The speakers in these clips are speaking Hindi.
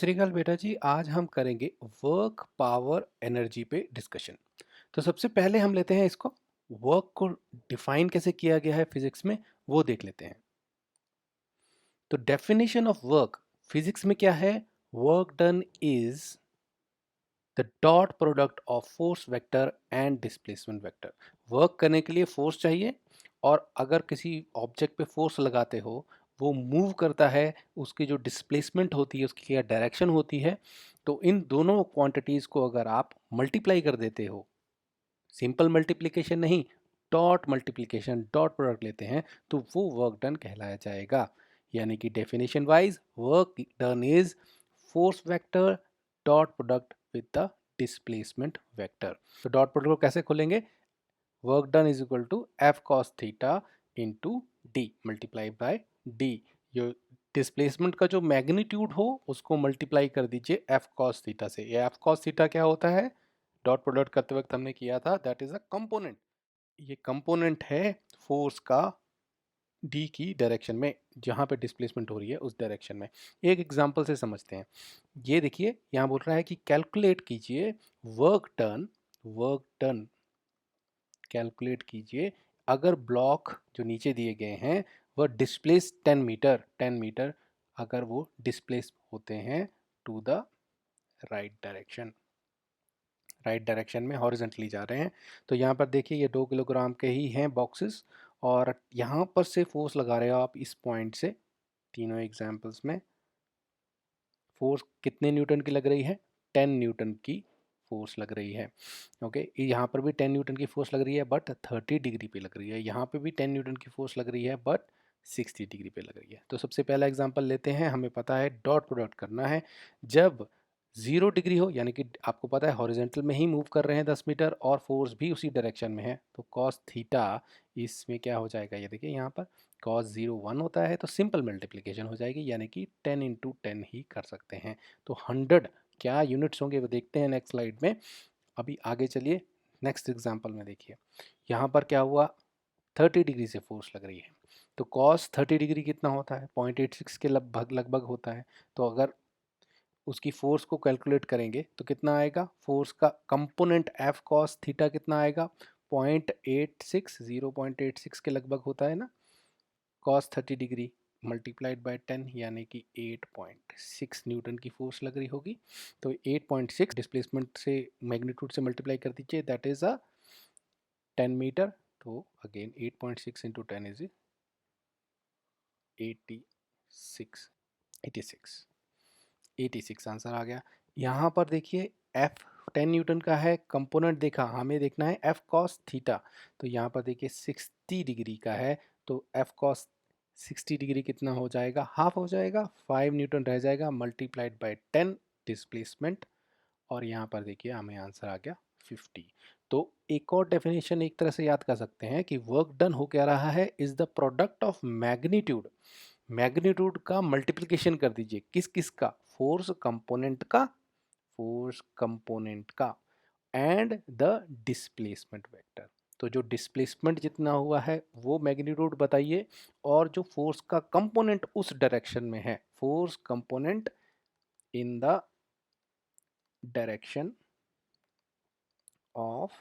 श्रीकाल बेटा जी, आज हम करेंगे वर्क पावर एनर्जी पे डिस्कशन। तो सबसे पहले हम लेते हैं इसको, वर्क को डिफाइन कैसे किया गया है फिजिक्स में, वो देख लेते हैं। तो डेफिनेशन ऑफ वर्क फिजिक्स में क्या है? Work done is the dot product of force vector and displacement vector. Work करने के लिए फोर्स चाहिए, और अगर किसी ऑब्जेक्ट पे फोर्स लगाते हो, वो मूव करता है, उसकी जो डिस्प्लेसमेंट होती है, उसकी क्या डायरेक्शन होती है। तो इन दोनों क्वांटिटीज को अगर आप मल्टीप्लाई कर देते हो, सिंपल मल्टीप्लिकेशन नहीं, डॉट मल्टीप्लिकेशन, डॉट प्रोडक्ट लेते हैं, तो वो वर्क डन कहलाया जाएगा। यानी कि definition wise work done is force vector dot product with the displacement vector. तो डॉट प्रोडक्ट को कैसे खोलेंगे? Work done is equal to F cos theta into D multiply by D. यो डिस्प्लेसमेंट का जो मैग्नीट्यूड हो उसको मल्टीप्लाई कर दीजिए एफ कॉस थीटा से। ये एफ कॉस थीटा क्या होता है? डॉट प्रोडक्ट करते वक्त हमने किया था, दैट इज अ कंपोनेंट। ये कंपोनेंट है फोर्स का डी की डायरेक्शन में, जहां पे डिस्प्लेसमेंट हो रही है उस डायरेक्शन में। एक एग्जांपल से समझते हैं। ये देखिए, यहां बोल रहा है कि कैलकुलेट कीजिए वर्क डन कैलकुलेट कीजिए अगर ब्लॉक जो नीचे दिए गए हैं वह डिस्प्लेस 10 मीटर अगर वो डिस्प्लेस होते हैं टू द राइट डायरेक्शन में हॉरिजेंटली जा रहे हैं। तो यहाँ पर देखिए, ये 2 किलोग्राम के ही हैं बॉक्सेस, और यहाँ पर से फोर्स लगा रहे हो आप इस पॉइंट से। तीनों एग्जाम्पल्स में फोर्स कितने न्यूटन की लग रही है? 10 न्यूटन की फोर्स लग रही है। ओके, यहाँ पर भी 10 न्यूटन की फोर्स लग रही है, बट 30 डिग्री पे लग रही है। यहाँ पे भी 10 न्यूटन की फोर्स लग रही है, बट 60 डिग्री पे लग रही है। तो सबसे पहला एग्जांपल लेते हैं। हमें पता है डॉट प्रोडक्ट करना है जब 0 डिग्री हो, यानी कि आपको पता है हॉरिजेंटल में ही मूव कर रहे हैं 10 मीटर, और फोर्स भी उसी डायरेक्शन में है। तो कॉस थीटा इसमें क्या हो जाएगा? ये देखिए, यहाँ पर कॉस 0 1 होता है, तो सिंपल मल्टीप्लिकेशन हो जाएगी, यानी कि 10 × 10 ही कर सकते हैं। तो 100 क्या यूनिट्स होंगे वो देखते हैं नेक्स्ट स्लाइड में। अभी आगे चलिए, नेक्स्ट एग्जांपल में देखिए, यहाँ पर क्या हुआ? 30 डिग्री से फोर्स लग रही है। तो कॉस 30 डिग्री कितना होता है? 0.86 के लगभग लगभग होता है। तो अगर उसकी फोर्स को कैलकुलेट करेंगे तो कितना आएगा? फोर्स का कंपोनेंट एफ कॉस थीटा कितना आएगा? 0.86, 0.86 के लगभग होता है ना। कॉस 30 डिग्री मल्टीप्लाइड बाय 10, यानी कि 8.6 न्यूटन की फोर्स लग रही होगी। तो 8.6 डिस्प्लेसमेंट से मैग्नीट्यूड से मल्टीप्लाई कर दीजिए, दैट इज अ 10 मीटर। तो अगेन 8.6 इंटू 10 इज 86, 86, 86 आंसर आ गया। यहाँ पर देखिए, एफ 10 न्यूटन का है, कंपोनेंट देखा, हमें देखना है एफ कॉस थीटा। तो यहाँ पर देखिए 60 डिग्री का है, तो एफ कॉस 60 डिग्री कितना हो जाएगा? हाफ हो जाएगा, 5 न्यूटन रह जाएगा, मल्टीप्लाइड बाय 10 डिस्प्लेसमेंट, और यहाँ पर देखिए हमें आंसर आ गया 50। तो एक और डेफिनेशन एक तरह से याद कर सकते हैं कि वर्क डन हो क्या रहा है? Is the product of magnitude का मल्टीप्लिकेशन कर दीजिए, किस किस का? फोर्स कंपोनेंट का एंड द डिस्प्लेसमेंट वेक्टर। तो जो डिस्प्लेसमेंट जितना हुआ है वो मैग्नीट्यूड बताइए, और जो फोर्स का कंपोनेंट उस डायरेक्शन में है, force component in the direction of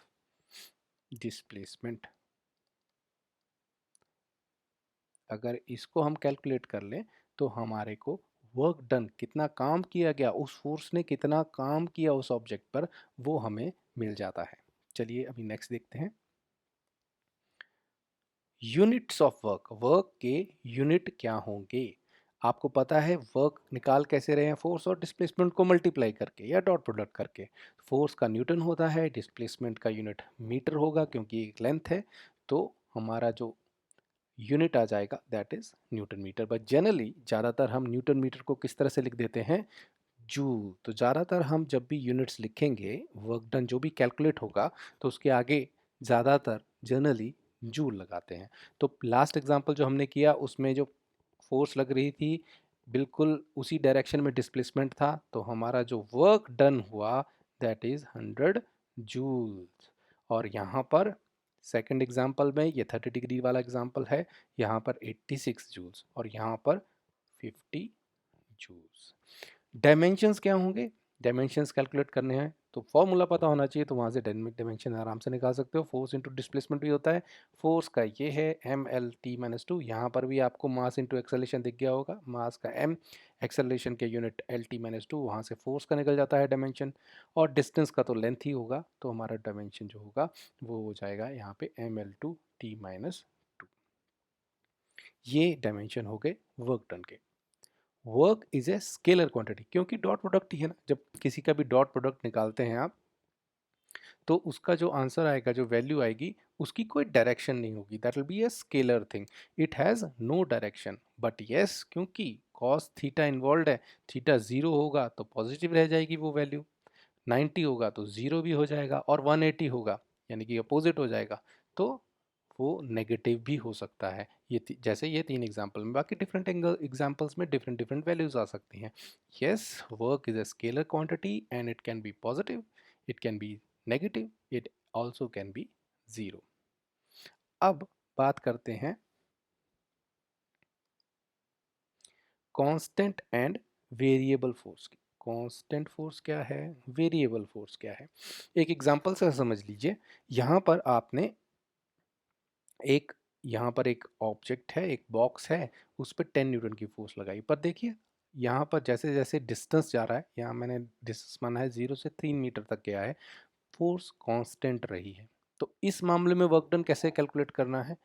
displacement. अगर इसको हम कैलकुलेट कर लें तो हमारे को वर्क डन, कितना काम किया गया, उस फोर्स ने कितना काम किया उस ऑब्जेक्ट पर, वो हमें मिल जाता है। चलिए अभी नेक्स्ट देखते हैं। यूनिट्स ऑफ वर्क के यूनिट क्या होंगे? आपको पता है वर्क निकाल कैसे रहे हैं? फोर्स और डिस्प्लेसमेंट को मल्टीप्लाई करके या डॉट प्रोडक्ट करके। फोर्स का न्यूटन होता है, डिस्प्लेसमेंट का यूनिट मीटर होगा क्योंकि एक लेंथ है। तो हमारा जो यूनिट आ जाएगा that is newton metre. But generally ज़्यादातर हम न्यूटन मीटर को किस तरह से लिख देते हैं? जूल। तो ज़्यादातर हम जब भी यूनिट्स लिखेंगे, वर्क डन जो भी कैलकुलेट होगा, तो उसके आगे ज़्यादातर जनरली जूल लगाते हैं। तो लास्ट एग्जांपल जो हमने किया उसमें जो फोर्स लग रही थी, बिल्कुल उसी डायरेक्शन में डिस्प्लेसमेंट था, तो हमारा जो वर्क डन हुआ दैट इज 100 जूल्स। और यहाँ पर सेकंड एग्जांपल में, ये 30 डिग्री वाला एग्जांपल है, यहाँ पर 86 जूल्स और यहाँ पर 50 जूल्स। डायमेंशंस क्या होंगे, डायमेंशंस कैलकुलेट करने हैं तो फॉर्मूला पता होना चाहिए, तो वहाँ से डायमेंशन आराम से निकाल सकते हो। फोर्स इंटू डिस्प्लेसमेंट भी होता है, फोर्स का ये है mlt-2, यहाँ पर भी आपको मास इंटू एक्सेलरेशन दिख गया होगा, मास का m, एक्सेलरेशन के यूनिट lt-2, वहाँ से फोर्स का निकल जाता है डायमेंशन, और डिस्टेंस का तो लेंथ ही होगा, तो हमारा डायमेंशन जो होगा वो हो जाएगा यहाँ पे ml/t-2। ये डायमेंशन हो गए वर्क डन के। Work is a scalar quantity, क्योंकि डॉट प्रोडक्ट ही है ना, जब किसी का भी डॉट प्रोडक्ट निकालते हैं आप, तो उसका जो आंसर आएगा, जो वैल्यू आएगी, उसकी कोई डायरेक्शन नहीं होगी, that will be a scalar thing, it has no direction. But yes, क्योंकि कॉस थीटा इन्वॉल्व है, थीटा जीरो होगा तो पॉजिटिव रह जाएगी वो वैल्यू, 90 होगा तो जीरो भी हो जाएगा, और 180 होगा यानी कि अपोजिट हो जाएगा तो वो नेगेटिव भी हो सकता है। ये जैसे ये तीन एग्जांपल में, बाकी डिफरेंट एग्जांपल्स में डिफरेंट डिफरेंट वैल्यूज आ सकती हैं। Yes, work is a scalar quantity and it can be positive, it can be negative, it also can be zero. अब बात करते हैं कांस्टेंट एंड वेरिएबल फोर्स की। कांस्टेंट फोर्स क्या है, वेरिएबल फोर्स क्या है, एक एग्जांपल से समझ लीजिए। यहाँ पर आपने एक, यहाँ पर एक ऑब्जेक्ट है, एक बॉक्स है, उस पर 10 न्यूटन की फोर्स लगाई, पर देखिए यहाँ पर जैसे जैसे डिस्टेंस जा रहा है, यहाँ मैंने डिस्टेंस माना है 0 से 3 मीटर तक गया है, फोर्स कांस्टेंट रही है। तो इस मामले में वर्क डन कैसे कैलकुलेट करना है,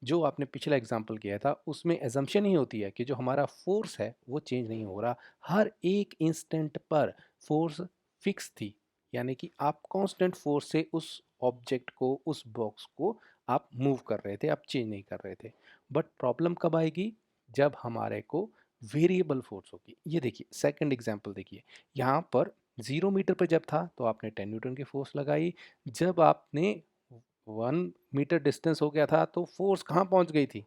जो आपने पिछला एग्जांपल किया था उसमें एजम्पशन ही होती है कि जो हमारा फोर्स है वो चेंज नहीं हो रहा, हर एक इंस्टेंट पर फोर्स फिक्स थी, यानी कि आप कांस्टेंट फोर्स से उस ऑब्जेक्ट को, उस बॉक्स को आप मूव कर रहे थे, आप चेंज नहीं कर रहे थे। बट प्रॉब्लम कब आएगी, जब हमारे को वेरिएबल फोर्स होगी। ये देखिए सेकंड एग्जांपल देखिए, यहाँ पर 0 मीटर पर जब था तो आपने 10 न्यूटन की फोर्स लगाई, जब आपने 1 मीटर डिस्टेंस हो गया था तो फोर्स कहाँ पहुँच गई थी,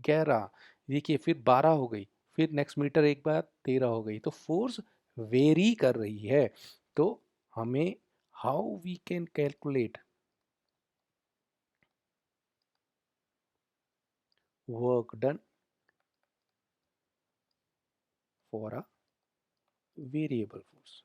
11, देखिए फिर 12 हो गई, फिर नेक्स्ट मीटर एक बार 13 हो गई, तो फोर्स वेरी कर रही है। तो हमें how we can calculate work done for a variable force,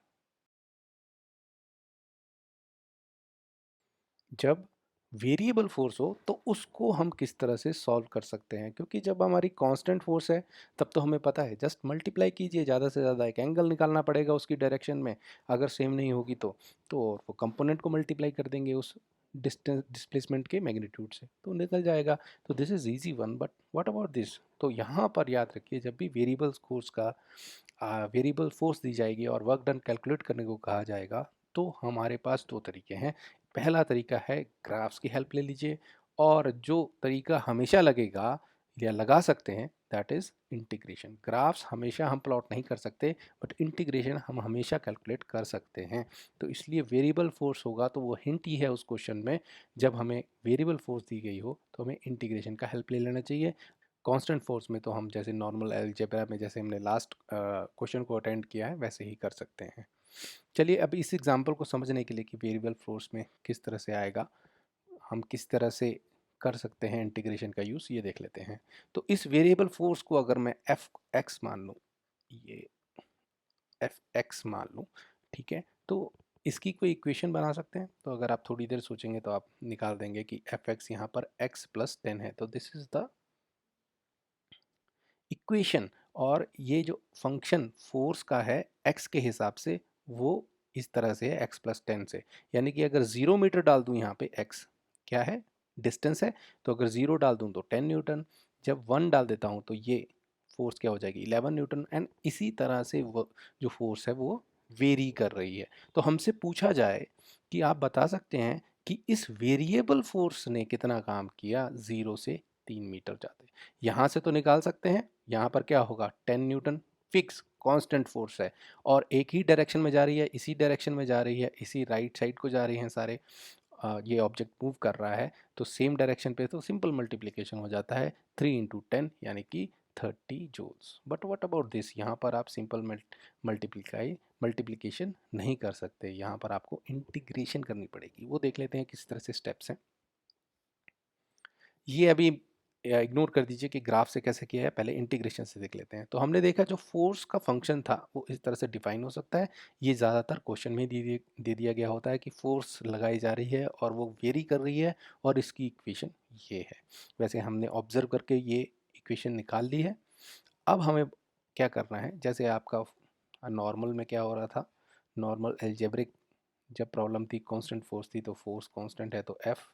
जब वेरिएबल फोर्स हो तो उसको हम किस तरह से सॉल्व कर सकते हैं, क्योंकि जब हमारी कांस्टेंट फोर्स है तब तो हमें पता है जस्ट मल्टीप्लाई कीजिए, ज़्यादा से ज़्यादा एक एंगल निकालना पड़ेगा उसकी डायरेक्शन में, अगर सेम नहीं होगी तो और वो कंपोनेंट को मल्टीप्लाई कर देंगे उस डिस्टेंस डिस्प्लेसमेंट के मैग्नीट्यूड से तो निकल जाएगा। तो this is easy one, but what about this, तो यहाँ पर याद रखिए जब भी वेरिएबल फोर्स का वेरिएबल फोर्स दी जाएगी और वर्क डन कैलकुलेट करने को कहा जाएगा, तो हमारे पास दो तरीके हैं। पहला तरीका है ग्राफ्स की हेल्प ले लीजिए, और जो तरीका हमेशा लगेगा या लगा सकते हैं दैट इज़ इंटीग्रेशन। ग्राफ्स हमेशा हम प्लॉट नहीं कर सकते, बट इंटीग्रेशन हम हमेशा कैलकुलेट कर सकते हैं। तो इसलिए वेरिएबल फोर्स होगा तो वो हिंट ही है उस क्वेश्चन में, जब हमें वेरिएबल फोर्स दी गई हो तो हमें इंटीग्रेशन का हेल्प ले लेना चाहिए। कांस्टेंट फोर्स में तो हम जैसे नॉर्मल अलजेब्रा में जैसे हमने लास्ट क्वेश्चन को अटेंड किया है वैसे ही कर सकते हैं। चलिए अब इस एग्जांपल को समझने के लिए कि वेरिएबल फोर्स में किस तरह से आएगा, हम किस तरह से कर सकते हैं इंटीग्रेशन का यूज़, ये देख लेते हैं। तो इस वेरिएबल फोर्स को अगर मैं एफ एक्स मान लूँ, ये एफ एक्स मान लूँ, ठीक है, तो इसकी कोई इक्वेशन बना सकते हैं। तो अगर आप थोड़ी देर सोचेंगे तो आप निकाल देंगे कि एफ एक्स यहाँ पर एक्स प्लस 10 है, तो दिस इज़ द इक्वेशन। और ये जो फंक्शन फोर्स का है एक्स के हिसाब से, वो इस तरह से है एक्स प्लस 10 से, यानी कि अगर 0 मीटर डाल दूं यहाँ पे एक्स क्या है, डिस्टेंस है, तो अगर 0 डाल दूं तो 10 न्यूटन, जब 1 डाल देता हूँ तो ये फोर्स क्या हो जाएगी 11 न्यूटन, एंड इसी तरह से वो जो फोर्स है वो वेरी कर रही है। तो हमसे पूछा जाए कि आप बता सकते हैं कि इस वेरिएबल फोर्स ने कितना काम किया 0 से 3 मीटर जाते, यहाँ से तो निकाल सकते हैं, यहाँ पर क्या होगा 10 न्यूटन, फिक्स कांस्टेंट फोर्स है, और एक ही डायरेक्शन में जा रही है, इसी डायरेक्शन में जा रही है, इसी राइट साइड को जा रही हैं सारे, ये ऑब्जेक्ट मूव कर रहा है तो सेम डायरेक्शन पे, तो सिंपल मल्टीप्लिकेशन हो जाता है 3 × 10 यानी कि 30 joules. But what about this, यहाँ पर आप सिंपल मल्टीप्लिकेशन नहीं कर सकते, यहाँ पर आपको इंटीग्रेशन करनी पड़ेगी, वो देख लेते हैं किस तरह से स्टेप्स हैं। ये अभी इग्नोर कर दीजिए कि ग्राफ से कैसे किया है, पहले इंटीग्रेशन से देख लेते हैं। तो हमने देखा जो फोर्स का फंक्शन था वो इस तरह से डिफाइन हो सकता है। ये ज़्यादातर क्वेश्चन में दे दिया गया होता है कि फोर्स लगाई जा रही है और वो वेरी कर रही है और इसकी इक्वेशन ये है। वैसे हमने ऑब्जर्व करके ये इक्वेशन निकाल ली है। अब हमें क्या करना है, जैसे आपका नॉर्मल में क्या हो रहा था, नॉर्मल एल्जेब्रिक जब प्रॉब्लम थी, कांस्टेंट फोर्स थी तो फोर्स कांस्टेंट है तो एफ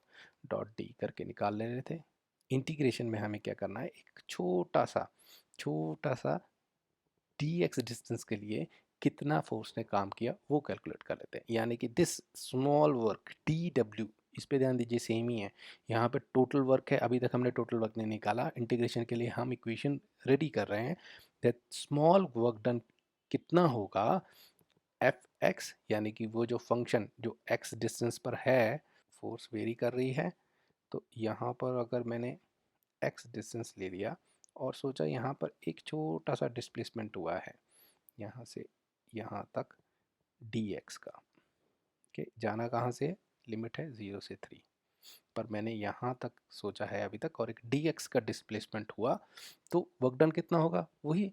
डॉट डी करके निकाल ले रहे थे। इंटीग्रेशन में हमें क्या करना है, एक छोटा सा डी एक्स डिस्टेंस के लिए कितना फोर्स ने काम किया वो कैलकुलेट कर लेते हैं। यानी कि this small work D W, इस पे ध्यान दीजिए सेम ही है। यहाँ पे टोटल वर्क है, अभी तक हमने टोटल वर्क नहीं निकाला। इंटीग्रेशन के लिए हम इक्वेशन रेडी कर रहे हैं। दैट स्मॉल वर्क डन कितना होगा, एफ एक्स, यानी कि वो जो फंक्शन जो एक्स डिस्टेंस पर है, फोर्स वेरी कर रही है। तो यहाँ पर अगर मैंने एक्स डिस्टेंस ले लिया और सोचा यहाँ पर एक छोटा सा डिस्प्लेसमेंट हुआ है यहाँ से यहाँ तक डी एक्स का, कि जाना कहाँ से, लिमिट है 0 से 3, पर मैंने यहाँ तक सोचा है अभी तक और एक डी एक्स का डिस्प्लेसमेंट हुआ, तो वर्क डन कितना होगा, वही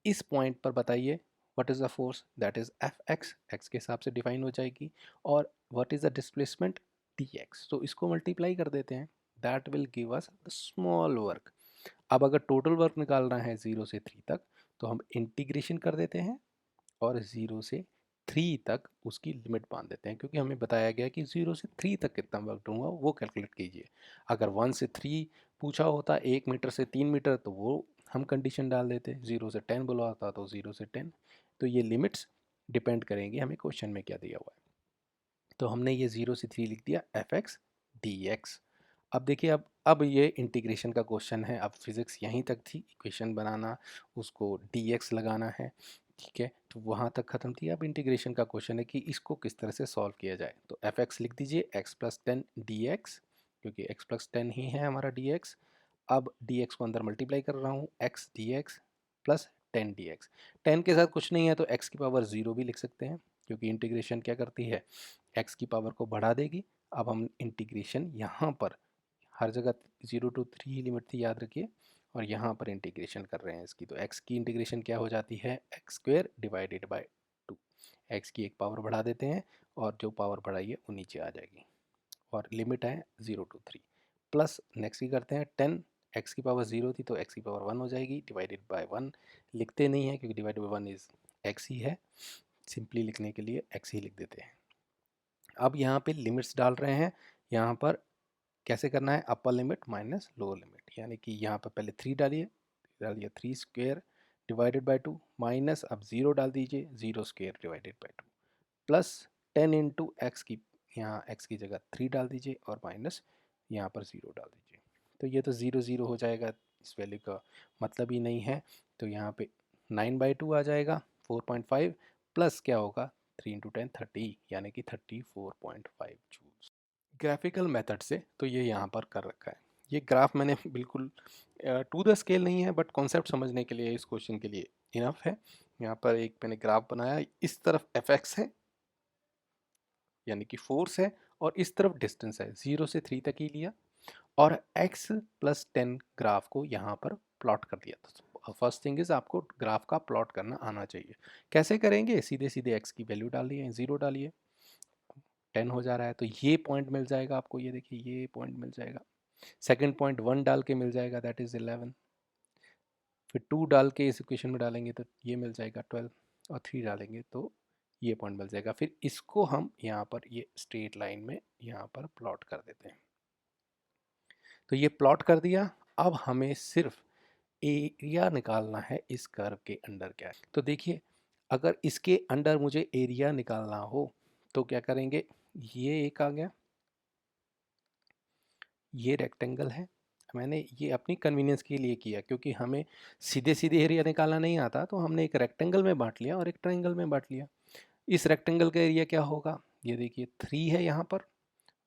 इस पॉइंट पर बताइए what is the force, that is F x, x के हिसाब से डिफाइन हो जाएगी, और what is the displacement, D x. तो इसको मल्टीप्लाई कर देते हैं, that will give us the small work. अब अगर टोटल वर्क निकालना है 0 से 3 तक, तो हम इंटीग्रेशन कर देते हैं और 0 से 3 तक उसकी लिमिट बांध देते हैं, क्योंकि हमें बताया गया कि 0 से 3 तक कितना वर्क दूंगा वो कैलकुलेट कीजिए। अगर 1 से 3 पूछा होता, 1 मीटर से 3 मीटर, तो वो हम कंडीशन डाल देते। 0 से 10 बोला होता तो 0 से 10। तो ये लिमिट्स डिपेंड करेंगे हमें क्वेश्चन में क्या दिया हुआ है। तो हमने ये 0 से 3 लिख दिया, एफ एक्स डी एक्स। अब देखिए, अब ये इंटीग्रेशन का क्वेश्चन है। अब फिज़िक्स यहीं तक थी, इक्वेशन बनाना, उसको डी एक्स लगाना है, ठीक है, तो वहाँ तक ख़त्म थी। अब इंटीग्रेशन का क्वेश्चन है कि इसको किस तरह से सॉल्व किया जाए। तो एफ एक्स लिख दीजिए, एक्स प्लस 10 डी एक्स, क्योंकि एक्स प्लस 10 ही है हमारा डी एक्स। अब डी एक्स को अंदर मल्टीप्लाई कर रहा हूँ, x D x plus 10 D x. 10 के साथ कुछ नहीं है तो एक्स की पावर 0 भी लिख सकते हैं, क्योंकि इंटीग्रेशन क्या करती है, एक्स की पावर को बढ़ा देगी। अब हम इंटीग्रेशन यहाँ पर हर जगह 0 to 3 ही लिमिट थी, याद रखिए, और यहाँ पर इंटीग्रेशन कर रहे हैं इसकी। तो x की इंटीग्रेशन क्या हो जाती है, x square divided by 2। X की एक पावर बढ़ा देते हैं और जो पावर बढ़ाई है वो नीचे आ जाएगी, और लिमिट है 0 to 3। प्लस नेक्स्ट की करते हैं 10, एक्स की पावर 0 थी तो एक्स की पावर 1 हो जाएगी, डिवाइडेड बाय 1 लिखते नहीं है क्योंकि डिवाइडेड बाय 1 इज एक्स ही है, सिंपली लिखने के लिए एक्स ही लिख देते हैं। अब यहाँ पे लिमिट्स डाल रहे हैं। यहाँ पर कैसे करना है, upper limit minus lower limit, यानी कि यहाँ पर पहले 3 डालिए 3 स्क्वेयर डिवाइडेड बाय 2, माइनस अब 0 डाल दीजिए, 0 square divided by 2, plus 10 into x की, यहाँ एक्स की जगह 3 डाल दीजिए और माइनस यहाँ पर 0 डाल दीजिए। तो ये तो 0 0 हो जाएगा, इस वैल्यू का मतलब ही नहीं है। तो यहाँ पे 9/2 आ जाएगा 4.5, प्लस क्या होगा 3 इंटू 10 30, यानी कि 34.5 जूल्स। ग्राफिकल मेथड से तो ये यहाँ पर कर रखा है। ये ग्राफ मैंने बिल्कुल टू द स्केल नहीं है, बट कॉन्सेप्ट समझने के लिए इस क्वेश्चन के लिए इनफ है। यहाँ पर एक मैंने ग्राफ बनाया, इस तरफ एफ एक्स है यानी कि फोर्स है, और इस तरफ डिस्टेंस है, 0 से 3 तक ही लिया, और x प्लस 10 ग्राफ को यहाँ पर प्लॉट कर दिया। तो फर्स्ट थिंग इज आपको ग्राफ का प्लॉट करना आना चाहिए। कैसे करेंगे, सीधे सीधे x की वैल्यू डालिए, 0 डालिए, 10 हो जा रहा है तो ये पॉइंट मिल जाएगा आपको, ये देखिए ये पॉइंट मिल जाएगा। सेकंड पॉइंट 1 डाल के मिल जाएगा, दैट इज 11। फिर 2 डाल के इस इक्वेशन में डालेंगे तो ये मिल जाएगा 12, और 3 डालेंगे तो ये पॉइंट मिल जाएगा। फिर इसको हम यहाँ पर ये स्ट्रेट लाइन में यहाँ पर प्लॉट कर देते हैं। तो ये प्लॉट कर दिया। अब हमें सिर्फ एरिया निकालना है इस कर्व के अंडर क्या है। तो देखिए, अगर इसके अंडर मुझे एरिया निकालना हो तो क्या करेंगे, ये एक आ गया, ये रेक्टेंगल है, मैंने ये अपनी कन्वीनियंस के लिए किया क्योंकि हमें सीधे सीधे एरिया निकालना नहीं आता, तो हमने एक रेक्टेंगल में बांट लिया और एक ट्रायंगल में बांट लिया। इस रेक्टेंगल का एरिया क्या होगा, ये देखिए 3 है यहाँ पर,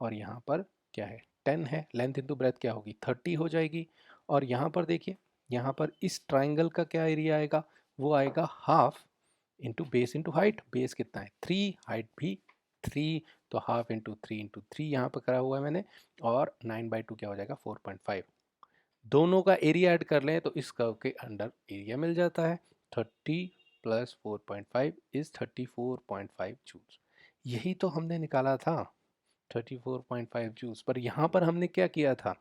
और यहाँ पर क्या है 10 है, लेंथ इंटू ब्रेथ क्या होगी 30 हो जाएगी। और यहाँ पर देखिए, यहाँ पर इस ट्राइंगल का क्या एरिया आएगा, वो आएगा half into base into height. Base कितना है 3, हाइट भी 3, तो हाफ इंटू 3 इंटू 3 यहाँ पर करा हुआ है मैंने, और 9/2 क्या हो जाएगा 4.5। दोनों का एरिया ऐड कर लें तो इस कर्व के अंडर एरिया मिल जाता है। 30 प्लस 4.5 इज 34.5 जूल्स। यही तो हमने निकाला था, 34.5 जूल्स। पर यहाँ पर हमने क्या किया था,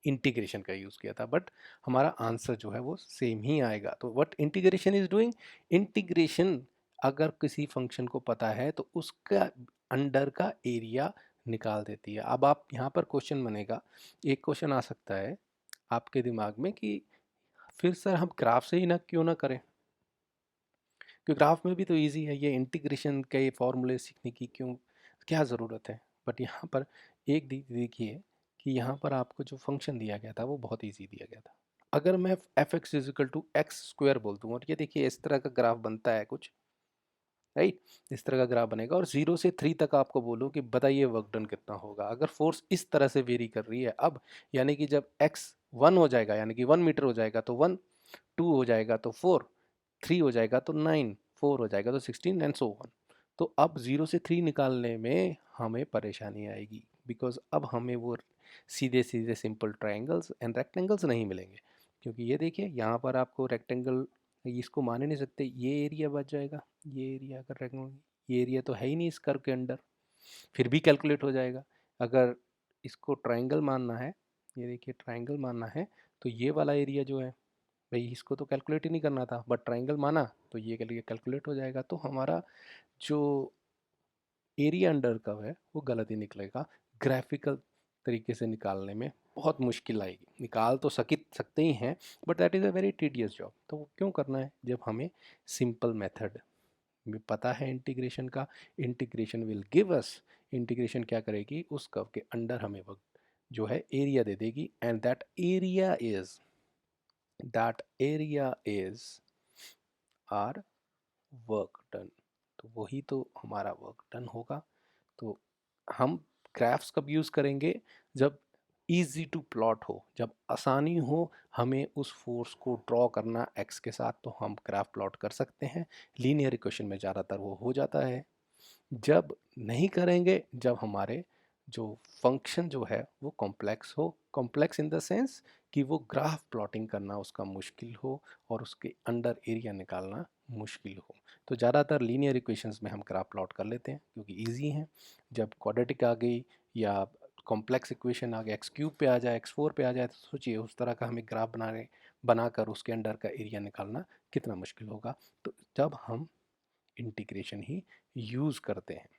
इंटीग्रेशन का यूज़ किया था, बट हमारा आंसर जो है वो सेम ही आएगा। तो what integration is doing, integration अगर किसी फंक्शन को पता है तो उसका अंडर का एरिया निकाल देती है। अब आप यहाँ पर क्वेश्चन बनेगा, एक क्वेश्चन आ सकता है आपके दिमाग में कि फिर सर हम ग्राफ से ही ना क्यों ना करें, क्योंकि ग्राफ में भी तो इजी है, ये इंटीग्रेशन के फॉर्मूले सीखने की क्यों क्या ज़रूरत है। बट यहाँ पर एक देखिए कि यहाँ पर आपको जो फंक्शन दिया गया था वो बहुत इजी दिया गया था। अगर मैं F X equal to X square बोल दूँ और ये देखिए इस तरह का ग्राफ बनता है कुछ, राइट, इस तरह का ग्राफ बनेगा, और 0 से 3 तक आपको बोलूँ कि बताइए वर्क डन कितना होगा। अगर फोर्स इस तरह से वेरी कर रही है अब, यानी कि जब एक्स 1 हो जाएगा यानी कि 1 मीटर हो जाएगा तो 1, 2 हो जाएगा तो 4, 3 हो जाएगा तो 9, 4 हो जाएगा तो 16 एंड सो ऑन। तो अब 0 से 3 निकालने में हमें परेशानी आएगी, बिकॉज अब हमें वो सीधे सीधे सिंपल ट्राइंगल्स एंड रेक्टेंगल्स नहीं मिलेंगे। क्योंकि ये देखिए यहाँ पर आपको रेक्टेंगल इसको मान ही नहीं सकते, ये एरिया बच जाएगा, ये एरिया अगर रेक्टेंगल, ये एरिया तो है ही नहीं इस कर्व के अंडर, फिर भी कैलकुलेट हो जाएगा। अगर इसको ट्राइंगल मानना है, ये देखिए ट्राइंगल मानना है, तो ये वाला एरिया जो है भाई इसको तो कैलकुलेट ही नहीं करना था, बट ट्राइंगल माना तो ये कैलकुलेट हो जाएगा। तो हमारा जो एरिया अंडर कर्व है वो गलत ही निकलेगा। ग्राफिकल तरीके से निकालने में बहुत मुश्किल आएगी, निकाल तो सकते ही हैं, but that is a very tedious job. तो वो क्यों करना है जब हमें सिंपल मेथड में पता है इंटीग्रेशन का। Integration will give us, integration क्या करेगी, उस कर्व के अंडर हमें वो जो है एरिया दे देगी, and that area is our work done. तो वही तो हमारा वर्क डन होगा। तो हम ग्राफ्स कब यूज़ करेंगे, जब इजी टू प्लॉट हो, जब आसानी हो हमें उस फोर्स को ड्रॉ करना एक्स के साथ, तो हम ग्राफ प्लॉट कर सकते हैं। लीनियर इक्वेशन में ज़्यादातर वो हो जाता है। जब नहीं करेंगे, जब हमारे जो फंक्शन जो है वो कॉम्प्लेक्स हो, कॉम्प्लेक्स इन द सेंस कि वो ग्राफ प्लॉटिंग करना उसका मुश्किल हो और उसके अंडर एरिया निकालना मुश्किल हो। तो ज़्यादातर लीनियर इक्वेशंस में हम ग्राफ प्लॉट कर लेते हैं क्योंकि इजी हैं। जब क्वाड्रेटिक आ गई या कॉम्प्लेक्स इक्वेशन आ गया, एक्स क्यूब पे आ जाए, x4 पे आ जाए, तो सोचिए उस तरह का हमें ग्राफ बनाकर उसके अंडर का एरिया निकालना कितना मुश्किल होगा। तो जब हम इंटीग्रेशन ही यूज़ करते हैं।